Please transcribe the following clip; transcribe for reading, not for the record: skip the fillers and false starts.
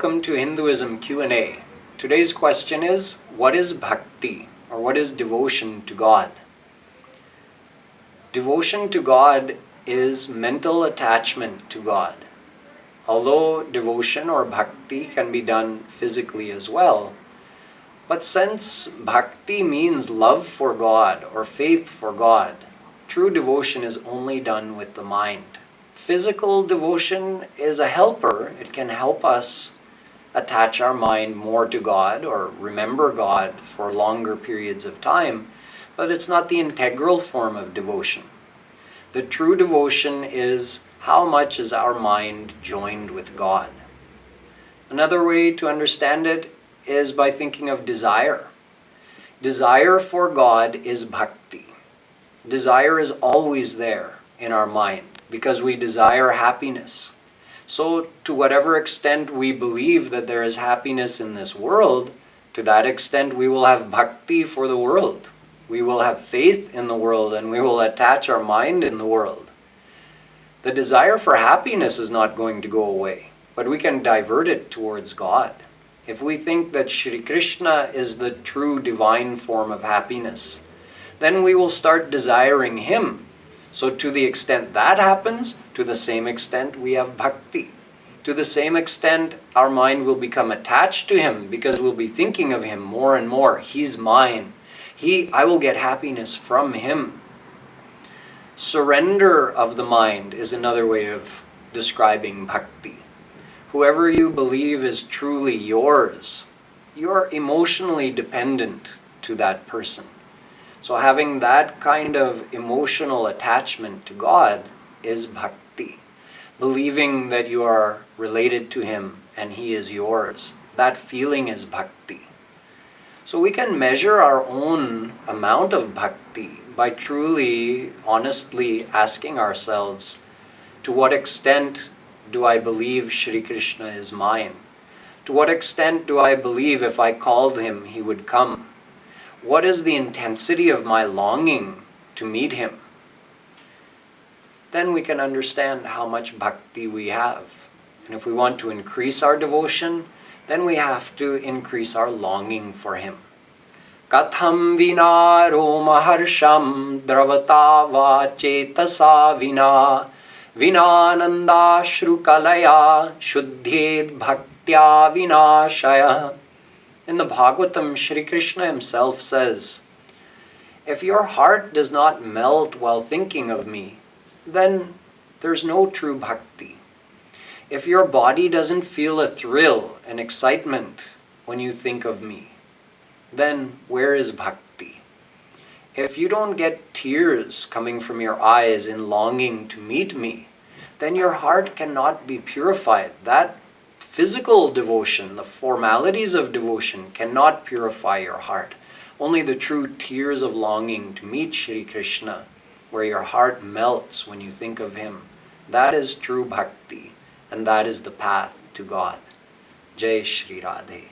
Welcome to Hinduism Q A. Today's question is, what is Bhakti, or what is devotion to God? Devotion to God is mental attachment to God. Although devotion or Bhakti can be done physically as well, but since Bhakti means love for God or faith for God, true devotion is only done with the mind. Physical devotion is a helper. It can help us attach our mind more to God or remember God for longer periods of time, but it's not the integral form of devotion. The true devotion is how much is our mind joined with God. Another way to understand it is by thinking of desire. Desire for God is bhakti. Desire is always there in our mind because we desire happiness. So to whatever extent we believe that there is happiness in this world, to that extent we will have bhakti for the world. We will have faith in the world and we will attach our mind in the world. The desire for happiness is not going to go away, but we can divert it towards God. If we think that Shri Krishna is the true divine form of happiness, then we will start desiring Him. So to the extent that happens, to the same extent we have bhakti. To the same extent our mind will become attached to Him because we'll be thinking of Him more and more. He's mine. I will get happiness from Him. Surrender of the mind is another way of describing bhakti. Whoever you believe is truly yours, you're emotionally dependent to that person. So having that kind of emotional attachment to God is bhakti. Believing that you are related to Him and He is yours, that feeling is bhakti. So we can measure our own amount of bhakti by truly, honestly asking ourselves, to what extent do I believe Shri Krishna is mine? To what extent do I believe if I called Him, He would come? What is the intensity of my longing to meet Him? Then we can understand how much bhakti we have. And if we want to increase our devotion, then we have to increase our longing for Him. Katham vinaro maharsham dravata va cetasa vina vinananda shrukalaya shuddhed bhaktya vinashaya. In the Bhagavatam, Shri Krishna Himself says, if your heart does not melt while thinking of me, then there's no true bhakti. If your body doesn't feel a thrill and excitement when you think of me, then where is bhakti? If you don't get tears coming from your eyes in longing to meet me, then your heart cannot be purified. That physical devotion, the formalities of devotion, cannot purify your heart. Only the true tears of longing to meet Shri Krishna, where your heart melts when you think of Him, that is true bhakti, and that is the path to God. Jai Shri Radhe.